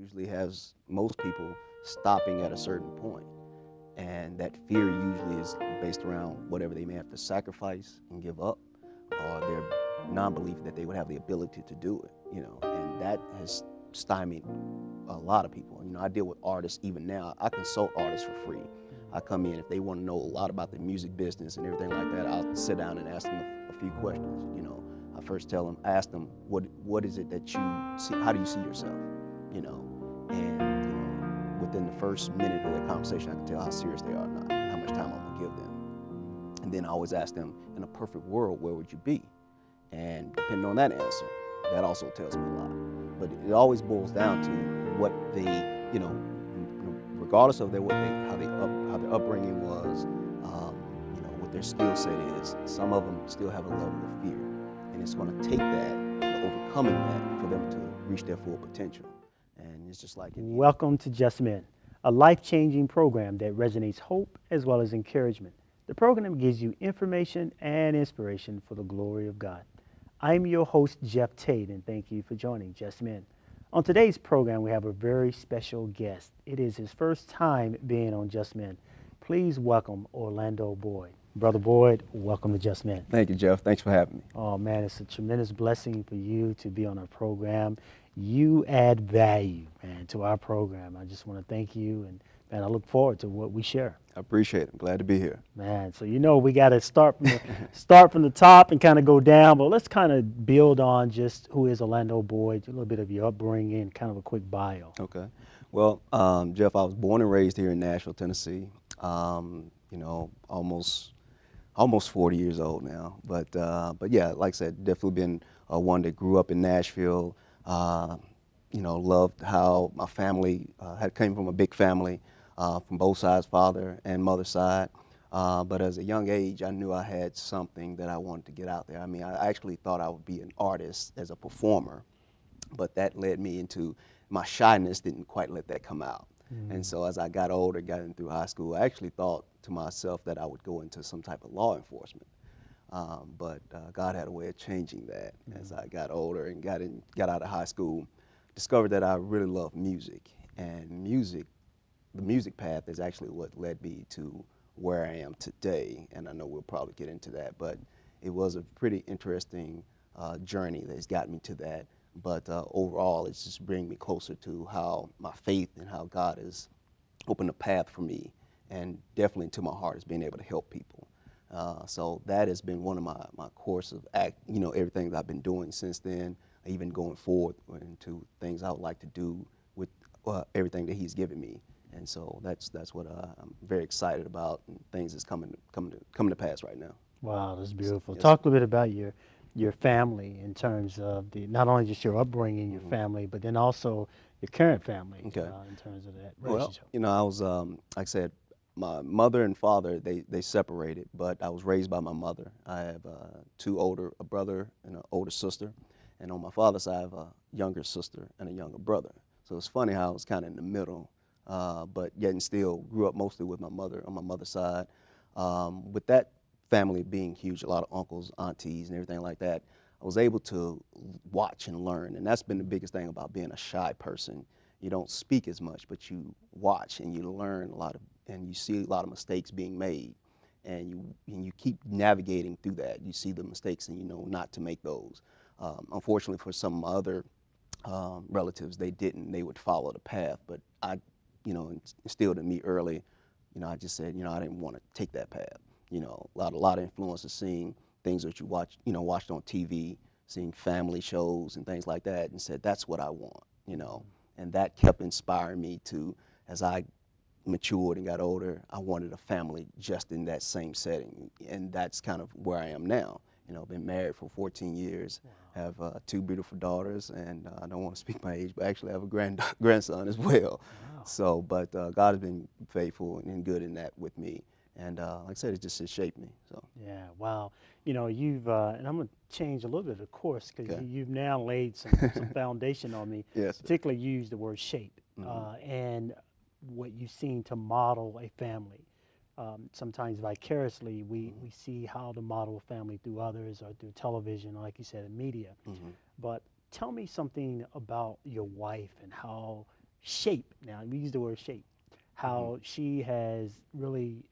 usually has most people stopping at a certain point. And that fear usually is based around whatever they may have to sacrifice and give up, or their non-belief that they would have the ability to do it, and that has stymied a lot of people. I deal with artists even now. I consult artists for free. I come in, if they want to know a lot about the music business and everything like that, I'll sit down and ask them a few questions. I first ask them, what is it that you see, how do you see yourself? And within the first minute of the conversation, I can tell how serious they are or not, and how much time I'm gonna give them. And then I always ask them, in a perfect world, where would you be? And depending on that answer, that also tells me a lot. But it always boils down to what they, regardless of how their upbringing was, what their skill set is. Some of them still have a level of fear, and it's going to take that, overcoming that, for them to reach their full potential. And it's just like Welcome to Just Men, a life-changing program that resonates hope as well as encouragement. The program gives you information and inspiration for the glory of God. I'm your host, Jeff Tate, and thank you for joining Just Men. On today's program, we have a very special guest. It is his first time being on Just Men. Please welcome Orlando Boyd. Brother Boyd, welcome to Just Men. Thank you, Jeff. Thanks for having me. Oh, man, it's a tremendous blessing for you to be on our program. You add value, man, to our program. I just want to thank you, and, man, I look forward to what we share. I appreciate it. I'm glad to be here. Man, so we got to start from the top and kind of go down, but let's kind of build on just who is Orlando Boyd, a little bit of your upbringing, kind of a quick bio. Okay. Well, Jeff, I was born and raised here in Nashville, Tennessee. Almost 40 years old now. But yeah, like I said, definitely been one that grew up in Nashville. Loved how my family came from a big family. From both sides, father and mother side. But as a young age, I knew I had something that I wanted to get out there. I mean, I actually thought I would be an artist as a performer, but that led me into, my shyness didn't quite let that come out. And so as I got older, got in through high school, I actually thought to myself that I would go into some type of law enforcement. But God had a way of changing that as I got older and got out of high school, discovered that I really love music. And the music path is actually what led me to where I am today, and I know we'll probably get into that, but it was a pretty interesting journey that's got me to that. But overall, it's just bringing me closer to how my faith and how God has opened a path for me, and definitely to my heart is being able to help people. So that has been one of my course of everything that I've been doing since then, even going forward into things I would like to do with everything that He's given me. And so that's what I'm very excited about, and things that's coming to pass right now. Wow, that's beautiful. Yes. Talk a little bit about your family in terms of not only just your upbringing, your family, but then also your current family. Okay. In terms of that Well, relationship. I was like I said, my mother and father they separated, but I was raised by my mother. I have a brother and an older sister, and on my father's side I have a younger sister and a younger brother. So it's funny how I was kind of in the middle. But yet and still grew up mostly with my mother on my mother's side. With that family being huge, a lot of uncles, aunties, and everything like that, I was able to watch and learn. And that's been the biggest thing about being a shy person. You don't speak as much, but you watch and you learn and you see a lot of mistakes being made. And you keep navigating through that. You see the mistakes and you know not to make those. Unfortunately for some of my other relatives, they didn't. They would follow the path, but I instilled in me early, I just said, I didn't want to take that path. A lot of influences, seeing things that you watched on TV, seeing family shows and things like that, and said, that's what I want, and that kept inspiring me to, as I matured and got older, I wanted a family just in that same setting, and that's kind of where I am now. I've been married for 14 years, have 2 beautiful daughters, and I don't want to speak my age, but actually I have a grandson as well. Wow. So, but God has been faithful and good in that with me, and like I said, it just has shaped me. So. Yeah, wow. You've, and I'm going to change a little bit of course, because Okay. you've now laid some foundation on me. Yes. Particularly use the word shape, and what you've seen to model a family. Sometimes vicariously, we see how to model a family through others or through television, or like you said, in media. But tell me something about your wife and how shape. Now we use the word shape. Hmm. How she has really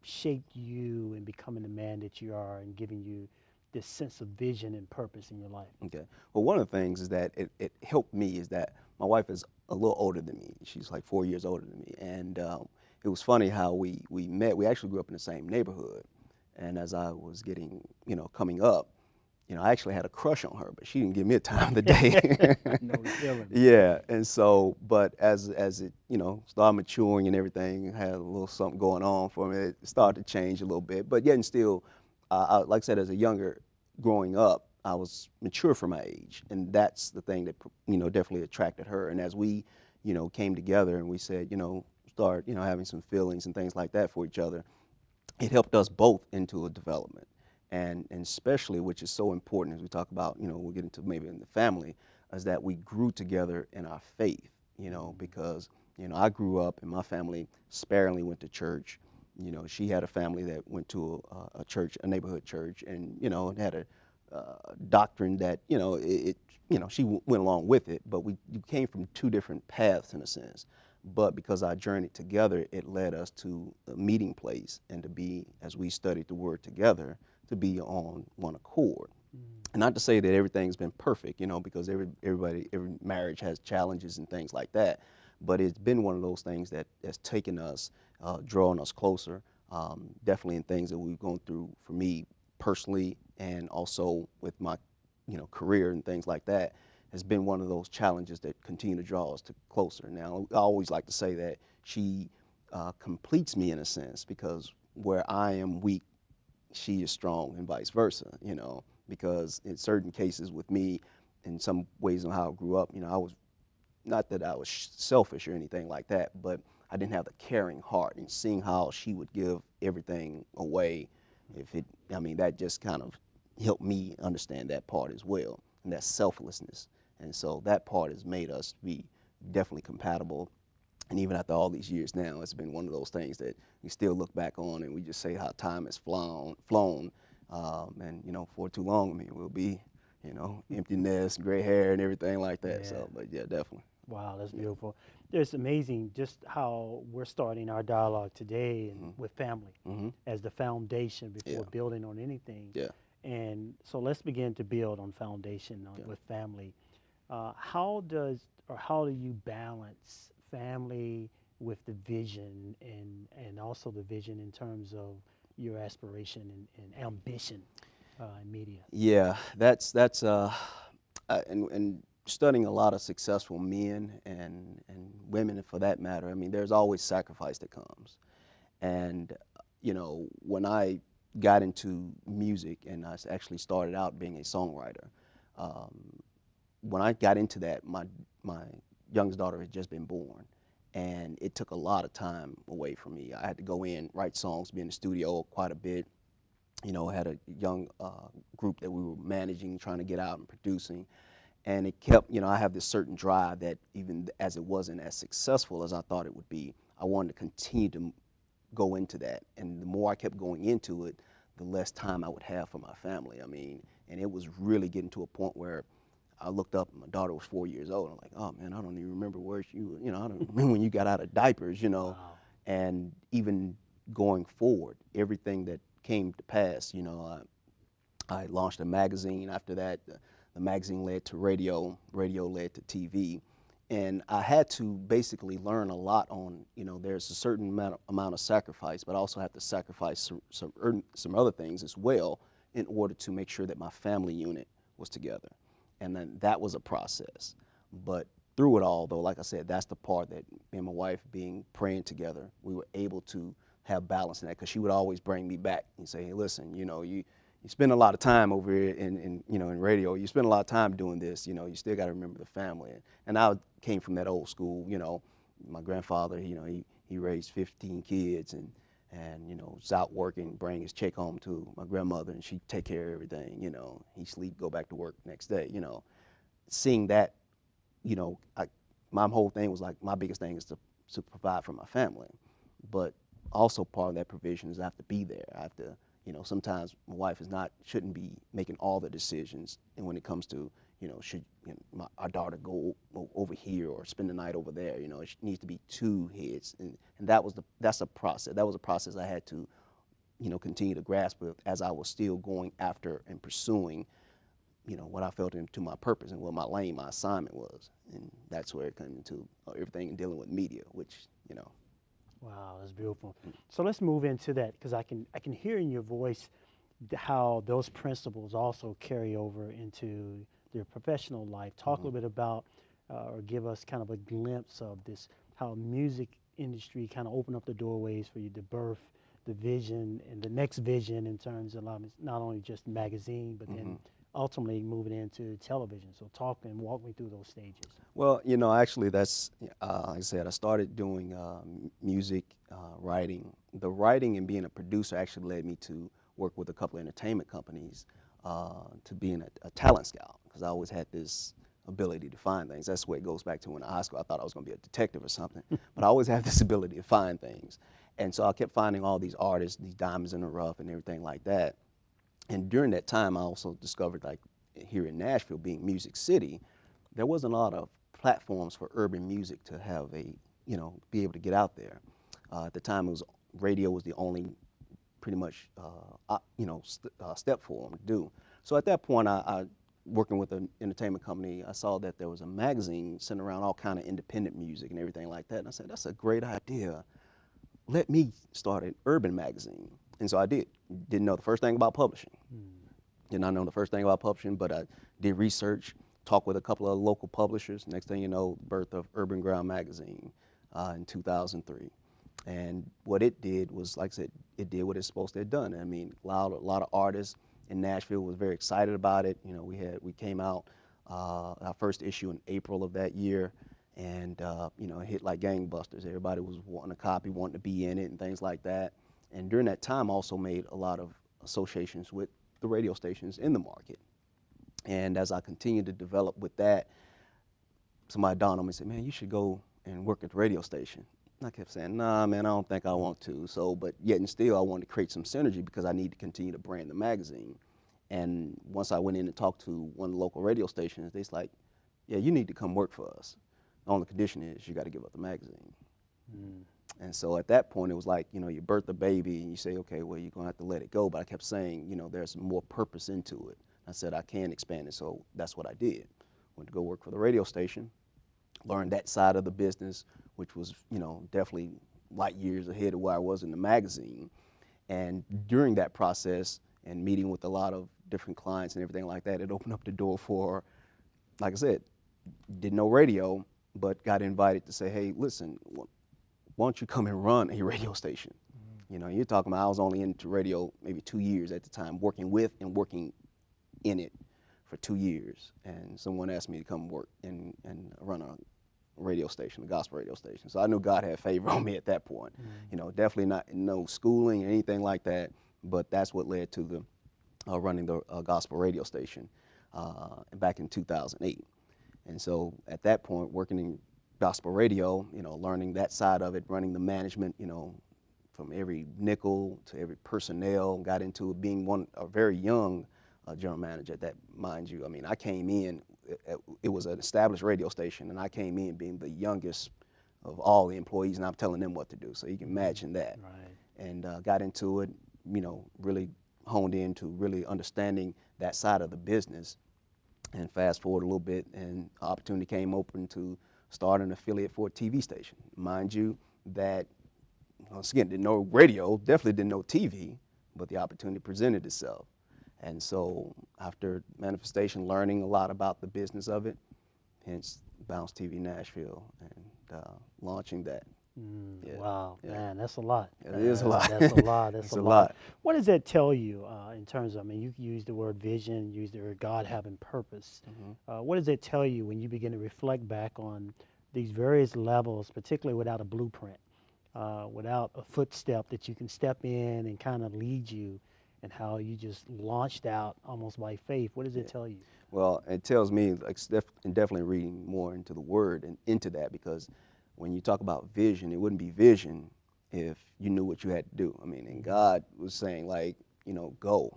shaped you in becoming the man that you are and giving you this sense of vision and purpose in your life. Okay. Well, one of the things is that it helped me is that my wife is a little older than me. She's like 4 years older than me, and it was funny how we met. We actually grew up in the same neighborhood, and as I was getting, coming up, I actually had a crush on her, but she didn't give me a time of the day. I know the feeling. Yeah, and so, but as it, started maturing and everything, had a little something going on for me. It started to change a little bit, but yet and still, like I said, as a younger, growing up, I was mature for my age, and that's the thing that definitely attracted her. And as we, came together and we said, start, having some feelings and things like that for each other, it helped us both into a development. And especially, which is so important as we talk about, we'll get into maybe in the family, is that we grew together in our faith, because, I grew up and my family sparingly went to church. She had a family that went to a church, a neighborhood church, and, it had a doctrine that, she went along with it, but we came from two different paths in a sense. But because our journey together, it led us to a meeting place and to be, as we studied the word together, to be on one accord. And not to say that everything's been perfect, because every marriage has challenges and things like that. But it's been one of those things that has taken us, drawn us closer, definitely in things that we've gone through for me personally and also with my, career and things like that, has been one of those challenges that continue to draw us to closer. Now, I always like to say that she completes me in a sense because where I am weak, she is strong and vice versa, because in certain cases with me, in some ways on how I grew up, I was, not that I was selfish or anything like that, but I didn't have the caring heart, and seeing how she would give everything away, that just kind of helped me understand that part as well, and that selflessness. And so that part has made us be definitely compatible. And even after all these years now, it's been one of those things that we still look back on and we just say how time has flown. And, for too long, we'll be, empty nest, gray hair and everything like that. Yeah. So, but yeah, definitely. Wow, that's Yeah. beautiful. It's amazing just how we're starting our dialogue today and Hmm. with family Hmm. as the foundation before Yeah. building on anything. Yeah. And so let's begin to build on foundation Yeah. with family. How do you balance family with the vision and also the vision in terms of your aspiration and ambition in media? Yeah, and studying a lot of successful men and women for that matter. There's always sacrifice that comes, and when I got into music and actually started out being a songwriter, um, when I got into that, my youngest daughter had just been born, and it took a lot of time away from me. I had to go in, write songs, be in the studio quite a bit, had a young group that we were managing, trying to get out and producing. And it kept, I have this certain drive that even as it wasn't as successful as I thought it would be, I wanted to continue to go into that. And the more I kept going into it, the less time I would have for my family. And it was really getting to a point where I looked up and my daughter was 4 years old. I'm like, oh man, I don't even remember where I don't remember when you got out of diapers. Wow. And even going forward, everything that came to pass, I launched a magazine. After that, the magazine led to radio, radio led to TV. And I had to basically learn a lot on, there's a certain amount of sacrifice, but I also have to sacrifice some other things as well in order to make sure that my family unit was together. And then that was a process. But through it all, though, like I said, that's the part that me and my wife being praying together, we were able to have balance in that because she would always bring me back and say, hey, listen, you spend a lot of time over here in radio. You spend a lot of time doing this. You still got to remember the family. And I came from that old school. My grandfather. He raised 15 kids and was out working, bring his check home to my grandmother, and she'd take care of everything. He sleep, go back to work next day. Seeing that, my whole thing was like my biggest thing is to provide for my family, but also part of that provision is I have to be there. I have to, sometimes my wife shouldn't be making all the decisions, and when it comes to, should our daughter go over here or spend the night over there? It needs to be two heads, and that's a process. That was a process I had to, continue to grasp with as I was still going after and pursuing, what I felt into my purpose and what my lane, my assignment was, and that's where it came into everything dealing with media, which. Wow, that's beautiful. So let's move into that because I can hear in your voice how those principles also carry over into your professional life. Talk a little bit about or give us kind of a glimpse of this, how music industry kind of opened up the doorways for you to birth the vision and the next vision in terms of not only just magazine, but then ultimately moving into television. So talk and walk me through those stages. Well, actually, that's like I said, I started doing music writing. The writing and being a producer actually led me to work with a couple of entertainment companies to being a talent scout, because I always had this ability to find things. That's where it goes back to when in high school I thought I was going to be a detective or something, but I always had this ability to find things. And so I kept finding all these artists, these diamonds in the rough and everything like that. And during that time, I also discovered, like here in Nashville, being Music City, there wasn't a lot of platforms for urban music to have be able to get out there. At the time, radio was the only pretty much, step for them to do. So at that point, I working with an entertainment company, I saw that there was a magazine sent around all kind of independent music and everything like that. And I said, that's a great idea. Let me start an urban magazine. And so I did. Didn't know the first thing about publishing. Did not know the first thing about publishing, but I did research, talked with a couple of local publishers. Next thing you know, birth of Urban Ground Magazine in 2003. And what it did was, like I said, it did what it's supposed to have done. I mean, a lot of artists in Nashville was very excited about it. We came out our first issue in April of that year, and it hit like gangbusters. Everybody was wanting a copy, wanting to be in it, and things like that. And during that time, I also made a lot of associations with the radio stations in the market. And as I continued to develop with that, somebody dawned on me and said, man, you should go and work at the radio station. And I kept saying, nah, man, I don't think I want to. So, but yet and still, I wanted to create some synergy because I need to continue to brand the magazine. And once I went in and talked to one of the local radio stations, they's like, yeah, you need to come work for us. The only condition is you got to give up the magazine. And so at that point, it was like, you birth a baby and you say, okay, well, you're going to have to let it go. But I kept saying, there's more purpose into it. I said, I can expand it. So that's what I did. Went to go work for the radio station, learned that side of the business, which was, definitely light years ahead of where I was in the magazine. And during that process and meeting with a lot of different clients and everything like that, it opened up the door for, like I said, didn't know radio, but got invited to say, hey, listen, why don't you come and run a radio station? You're talking about I was only into radio maybe 2 years at the time, working with and working in it for 2 years. And someone asked me to come work and run a radio station, a gospel radio station. So I knew God had favor on me at that point. Definitely not no schooling or anything like that, but that's what led to the running the gospel radio station back in 2008. And so at that point, working in gospel radio, learning that side of it, running the management, from every nickel to every personnel, got into it being a very young general manager at that, mind you. I mean, I came in, it was an established radio station, and I came in being the youngest of all the employees, and I'm telling them what to do. So you can imagine that. Right. And got into it, really honed into really understanding that side of the business. And fast forward a little bit, and opportunity came open to start an affiliate for a TV station. Mind you, that, once again, didn't know radio, definitely didn't know TV, but the opportunity presented itself. And so after manifestation, learning a lot about the business of it, hence Bounce TV Nashville, and launching that. Yeah. Wow, man, that's a lot. It is a lot. That's a lot. That's It's a a lot. lot. What does that tell you in terms of, you use the word vision, use the word God having purpose. What does it tell you when you begin to reflect back on these various levels, particularly without a blueprint, without a footstep that you can step in and kind of lead you, and how you just launched out almost by faith? What does it tell you? Well, it tells me, and definitely reading more into the word and into that, because when you talk about vision, it wouldn't be vision if you knew what you had to do. I mean, and God was saying, like, go.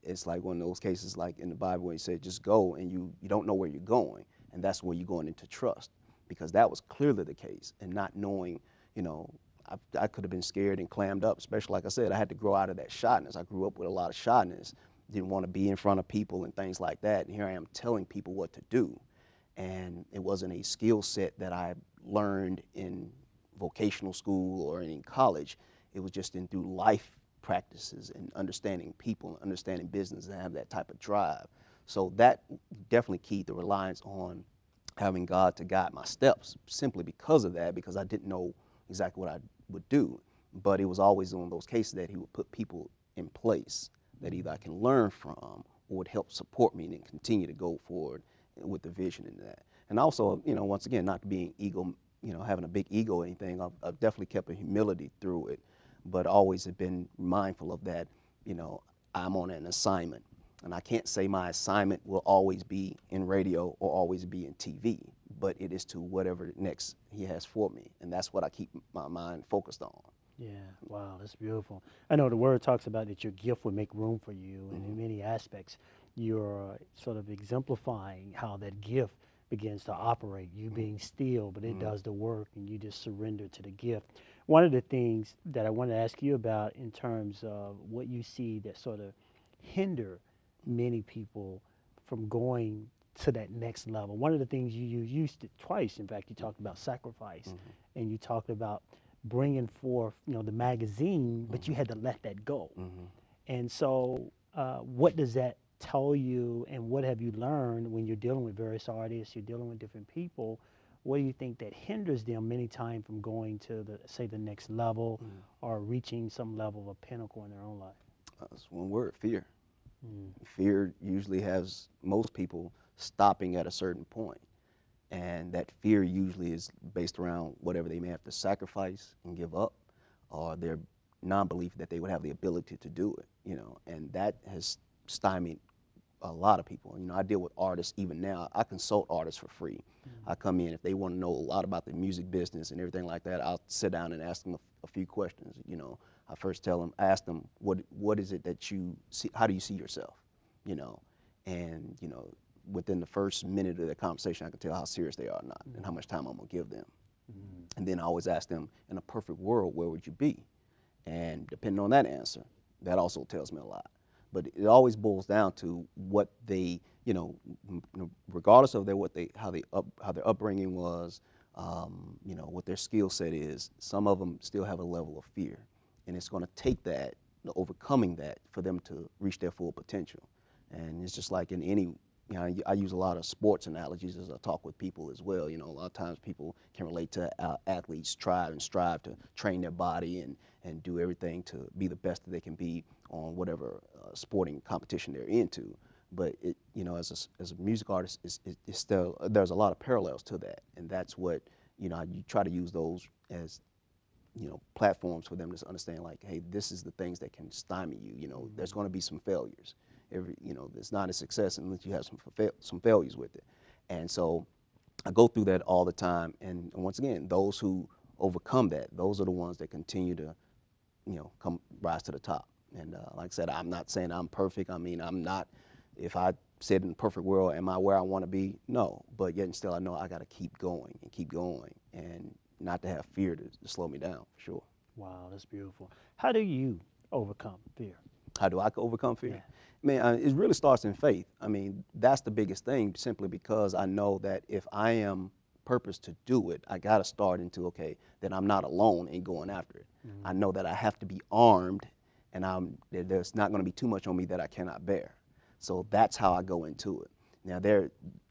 It's like one of those cases, like in the Bible, where he said, "Just go," and you don't know where you're going, and that's where you're going into trust, because that was clearly the case, and not knowing, you know. I could have been scared and clammed up, especially like I said, I had to grow out of that shyness. I grew up with a lot of shyness, didn't want to be in front of people and things like that. And here I am telling people what to do. And it wasn't a skill set that I learned in vocational school or in college. It was just in through life practices and understanding people and understanding business and have that type of drive. So that definitely keyed the reliance on having God to guide my steps, simply because of that, because I didn't know exactly what I would do. But it was always one of those cases that he would put people in place that either I can learn from or would help support me and continue to go forward with the vision in that. And also, once again, not being ego, having a big ego or anything, I've definitely kept a humility through it, but always have been mindful of that, I'm on an assignment. And I can't say my assignment will always be in radio or always be in TV, but it is to whatever next he has for me. And that's what I keep my mind focused on. Yeah, wow, that's beautiful. I know the word talks about that your gift would make room for you, and in many aspects, you're sort of exemplifying how that gift begins to operate. You being still, but it does the work, and you just surrender to the gift. One of the things that I want to ask you about in terms of what you see that sort of hinder many people from going to that next level. One of the things you used it twice. In fact, you talked about sacrifice, and you talked about bringing forth, the magazine, but you had to let that go. And so, what does that tell you, and what have you learned when you're dealing with various artists, you're dealing with different people? What do you think that hinders them many times from going to the next level or reaching some level of pinnacle in their own life? That's one word: fear. Fear usually has most people stopping at a certain point. And that fear usually is based around whatever they may have to sacrifice and give up, or their non-belief that they would have the ability to do it, and that has stymied a lot of people. I deal with artists even now. I consult artists for free. I come in, if they want to know a lot about the music business and everything like that, I'll sit down and ask them a few questions. I first ask them, what is it that you see, how do you see yourself, and, within the first minute of the conversation, I can tell how serious they are or not and how much time I'm gonna give them. And then I always ask them, in a perfect world, where would you be? And depending on that answer, that also tells me a lot. But it always boils down to what they, regardless of how their upbringing was, what their skill set is. Some of them still have a level of fear, and it's going to take that, overcoming that, for them to reach their full potential. And it's just like in any. I use a lot of sports analogies as I talk with people as well. A lot of times people can relate to athletes strive to train their body and do everything to be the best that they can be on whatever sporting competition they're into. But as a music artist, it's still, there's a lot of parallels to that, and that's what you try to use those as platforms for them to understand, like, hey, this is the things that can stymie you. There's going to be some failures. It's not a success unless you have some failures with it. And so I go through that all the time. And once again, those who overcome that, those are the ones that continue to, rise to the top. And like I said, I'm not saying I'm perfect. I mean, I'm not. If I said in a perfect world, am I where I want to be? No. But yet and still, I know I got to keep going and not to have fear to slow me down, for sure. Wow, that's beautiful. How do you overcome fear? How do I overcome fear? Yeah. Man, it really starts in faith. I mean, that's the biggest thing, simply because I know that if I am purpose to do it, I got to start into, okay, that I'm not alone in going after it. I know that I have to be armed, and there's not going to be too much on me that I cannot bear. So that's how I go into it. Now,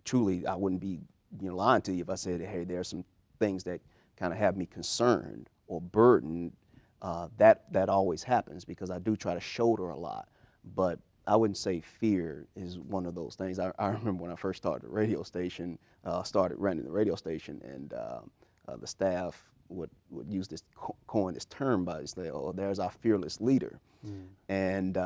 truly, I wouldn't be lying to you if I said, hey, there are some things that kind of have me concerned or burdened. That always happens because I do try to shoulder a lot, but I wouldn't say fear is one of those things. I remember when I first started the radio station, started running the radio station, and the staff would use coin this term by say, "Oh, there's our fearless leader," and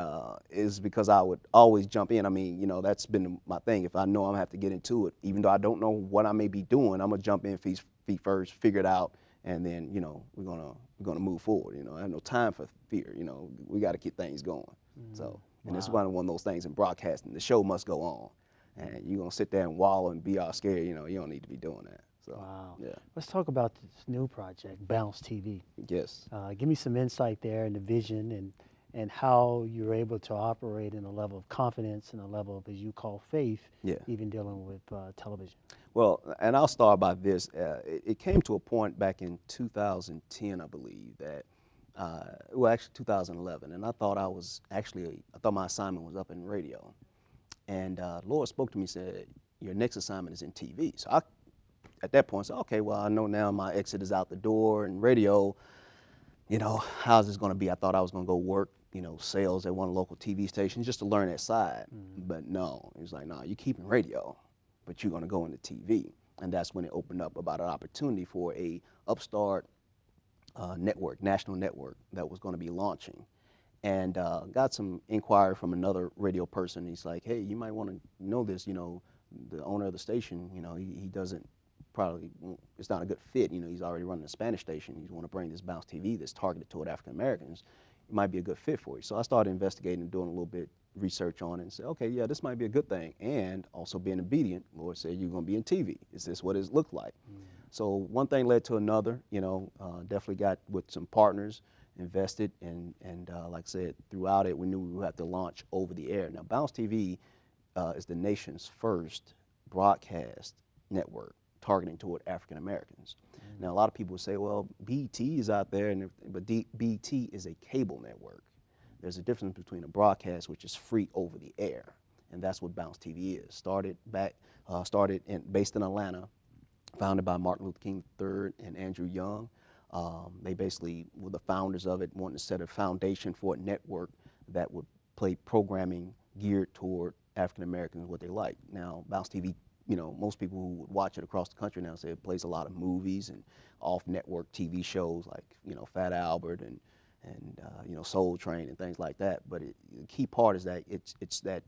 is because I would always jump in. I mean, that's been my thing. If I know I'm gonna have to get into it, even though I don't know what I may be doing, I'm gonna jump in feet first, figure it out, and then we're gonna move forward. I have no time for fear. We got to get things going. So. And it's Wow. one of those things in broadcasting. The show must go on, and you're gonna sit there and wallow and be all scared. You don't need to be doing that. So, Wow. yeah, Let's talk about this new project, Bounce TV. yes, Give me some insight there and the vision and how you're able to operate in a level of confidence and a level of, as you call, faith, yeah. even dealing with television. Well, and I'll start by this. It came to a point back in 2010, I believe, that, well, actually 2011, and I thought I thought my assignment was up in radio. And Lord spoke to me, said, your next assignment is in TV. So I, at that point, said, okay, well, I know now my exit is out the door in radio. How's this going to be? I thought I was going to go work, sales at one local TV station just to learn that side. But no, he was like, no, you keep in radio, but you're going to go into TV. And that's when it opened up about an opportunity for a upstart network, national network that was going to be launching. And got some inquiry from another radio person. He's like, hey, you might want to know this, the owner of the station, he doesn't probably, it's not a good fit. He's already running a Spanish station. He's want to bring this Bounce TV that's targeted toward African Americans. It might be a good fit for you. So I started investigating and doing a little bit research on it and said, okay, yeah, this might be a good thing. And also being obedient, Lord said, you're going to be in TV. Is this what it looked like? So one thing led to another, definitely got with some partners, invested, and like I said, throughout it, we knew we would have to launch over the air. Now, Bounce TV is the nation's first broadcast network targeting toward African Americans. Now, a lot of people say, well, BET is out there, but BET is a cable network. There's a difference between a broadcast, which is free over the air, and that's what Bounce TV is. Based in Atlanta, founded by Martin Luther King III and Andrew Young. They basically were the founders of it, wanting to set a foundation for a network that would play programming geared toward African Americans, what they like. Now, Bounce TV, most people who would watch it across the country now say it plays a lot of movies and off-network TV shows like, Fat Albert and Soul Train and things like that. But the key part is that it's that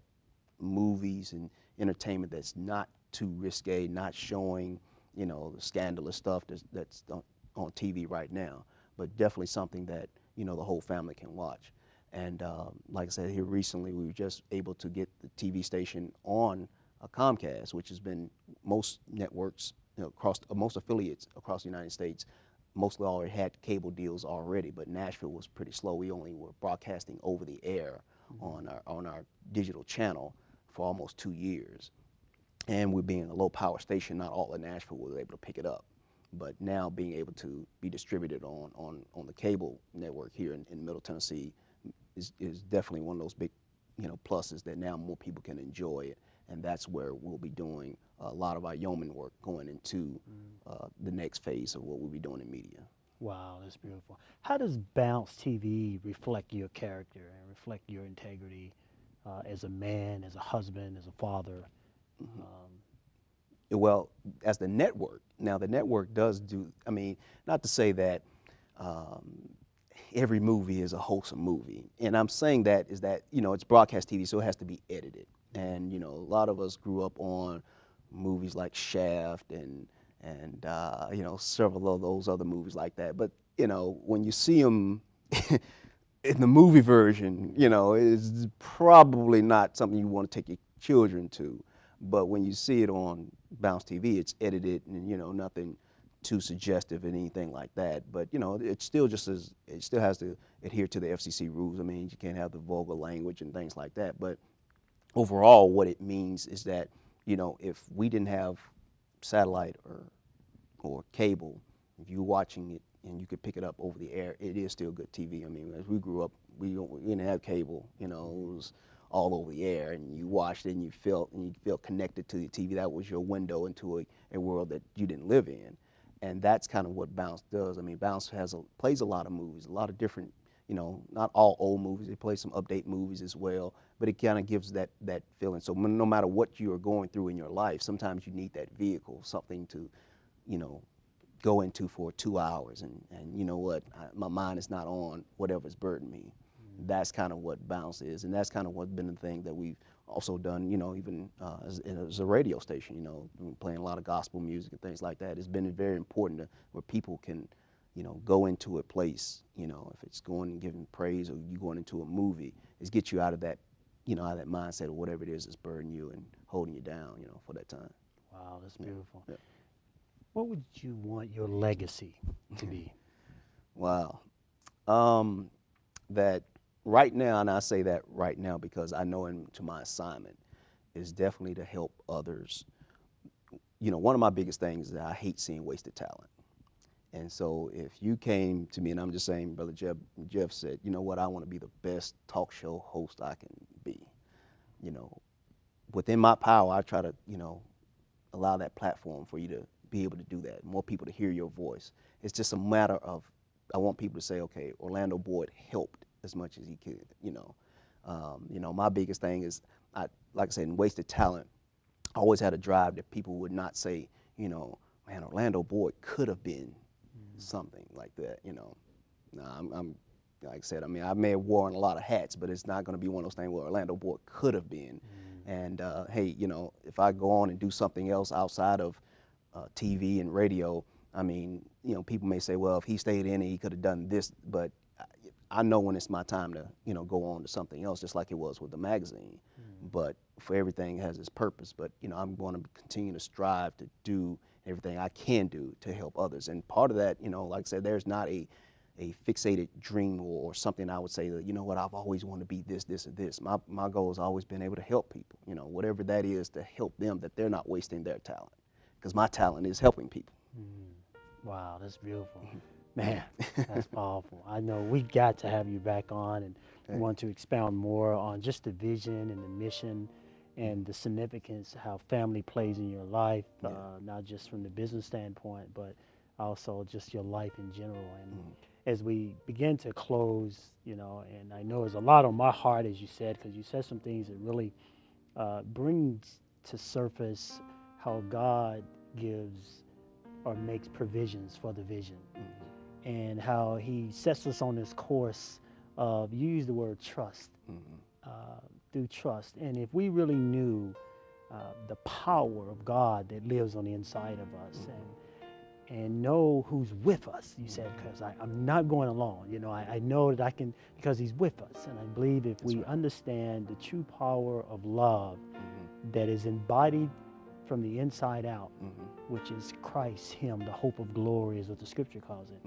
movies and entertainment that's not too risque, not showing, the scandalous stuff that's on TV right now, but definitely something that, the whole family can watch. And like I said, here recently, we were just able to get the TV station on Comcast, which has been most networks, most affiliates across the United States, mostly already had cable deals already, but Nashville was pretty slow. We only were broadcasting over the air on our digital channel for almost 2 years. And we're being a low power station, not all of Nashville was able to pick it up. But now being able to be distributed on the cable network here in Middle Tennessee is definitely one of those big, pluses that now more people can enjoy it. And that's where we'll be doing a lot of our yeoman work going into the next phase of what we'll be doing in media. Wow, that's beautiful. How does Bounce TV reflect your character and reflect your integrity as a man, as a husband, as a father? Well, as the network, now the network does do, not to say that every movie is a wholesome movie. And I'm saying that is that, it's broadcast TV, so it has to be edited. And, a lot of us grew up on movies like Shaft and several of those other movies like that. But, when you see them in the movie version, it's probably not something you want to take your children to. But when you see it on Bounce TV, it's edited and, nothing too suggestive and anything like that. But, it still has to adhere to the FCC rules. You can't have the vulgar language and things like that. But overall, what it means is that, if we didn't have satellite or cable, if you're watching it and you could pick it up over the air, it is still good TV. As we grew up, we didn't have cable, it was all over the air, and you watched it and you felt connected to the TV. That was your window into a world that you didn't live in. And that's kind of what Bounce does. Bounce plays a lot of movies, a lot of different, not all old movies. They play some update movies as well, but it kind of gives that feeling. So no matter what you are going through in your life, sometimes you need that vehicle, something to, go into for 2 hours. And you know what, my mind is not on whatever's burdened me. That's kind of what Bounce is, and that's kind of what's been the thing that we've also done, even as a radio station, playing a lot of gospel music and things like that. It's been very important where people can, go into a place, if it's going and giving praise or you going into a movie, is get you out of that out of that mindset or whatever it is burdening you and holding you down, for that time. Wow, that's Yeah. beautiful. Yeah. What would you want your legacy to be? Wow. That right now, and I say that right now because I know into my assignment is definitely to help others. One of my biggest things is that I hate seeing wasted talent. And so if you came to me, and I'm just saying, Brother Jeff said, you know what, I want to be the best talk show host I can be. Within my power, I try to, allow that platform for you to be able to do that, more people to hear your voice. It's just a matter of, I want people to say, okay, Orlando Boyd helped as much as he could, my biggest thing is, like I said, in wasted talent, I always had a drive that people would not say, man, Orlando Boyd could have been something like that, Nah, I'm like I said, I mean, I may have worn a lot of hats, but it's not going to be one of those things where Orlando Boyd could have been. And hey, if I go on and do something else outside of TV and radio, I mean, people may say, well, if he stayed in it, he could have done this, but I know when it's my time to, go on to something else, just like it was with the magazine. But for everything has its purpose. But, I'm going to continue to strive to do everything I can do to help others. And part of that, like I said, there's not a fixated dream or something I would say that, I've always wanted to be this, this, or this. My goal has always been able to help people, whatever that is, to help them, that they're not wasting their talent. Because my talent is helping people. Wow, that's beautiful. Man, that's powerful. I know we got to have you back on, and we want to expound more on just the vision and the mission and the significance, how family plays in your life, not just from the business standpoint, but also just your life in general. And as we begin to close, and I know there's a lot on my heart, as you said, because you said some things that really brings to surface how God gives or makes provisions for the vision, and how he sets us on this course of, you use the word trust, through trust. And if we really knew the power of God that lives on the inside of us, and know who's with us, you said, because I'm not going alone. I know that I can, because he's with us. And I believe if we understand the true power of love that is embodied from the inside out, which is Christ, him, the hope of glory is what the scripture calls it,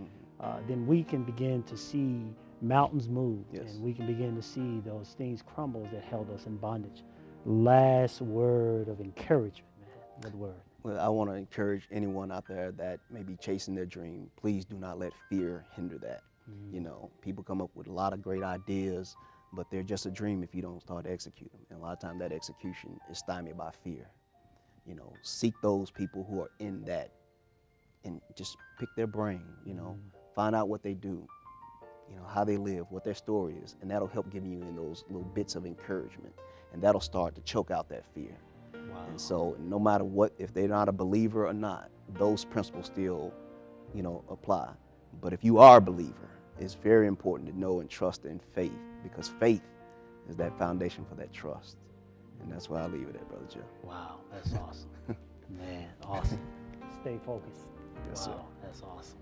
then we can begin to see mountains move, and we can begin to see those things crumble that held us in bondage. Last word of encouragement, man. Good word. Well, I want to encourage anyone out there that may be chasing their dream. Please do not let fear hinder that. People come up with a lot of great ideas, but they're just a dream if you don't start to execute them. And a lot of times that execution is stymied by fear. Seek those people who are in that and just pick their brain, find out what they do, how they live, what their story is, and that'll help give you in those little bits of encouragement, and that'll start to choke out that fear. Wow. And so no matter what, if they're not a believer or not, those principles still, apply. But if you are a believer, it's very important to know and trust in faith, because faith is that foundation for that trust. And that's why I leave it at, Brother Jeff. Wow, that's awesome. Man, awesome. Stay focused. Yes, wow, sir. That's awesome.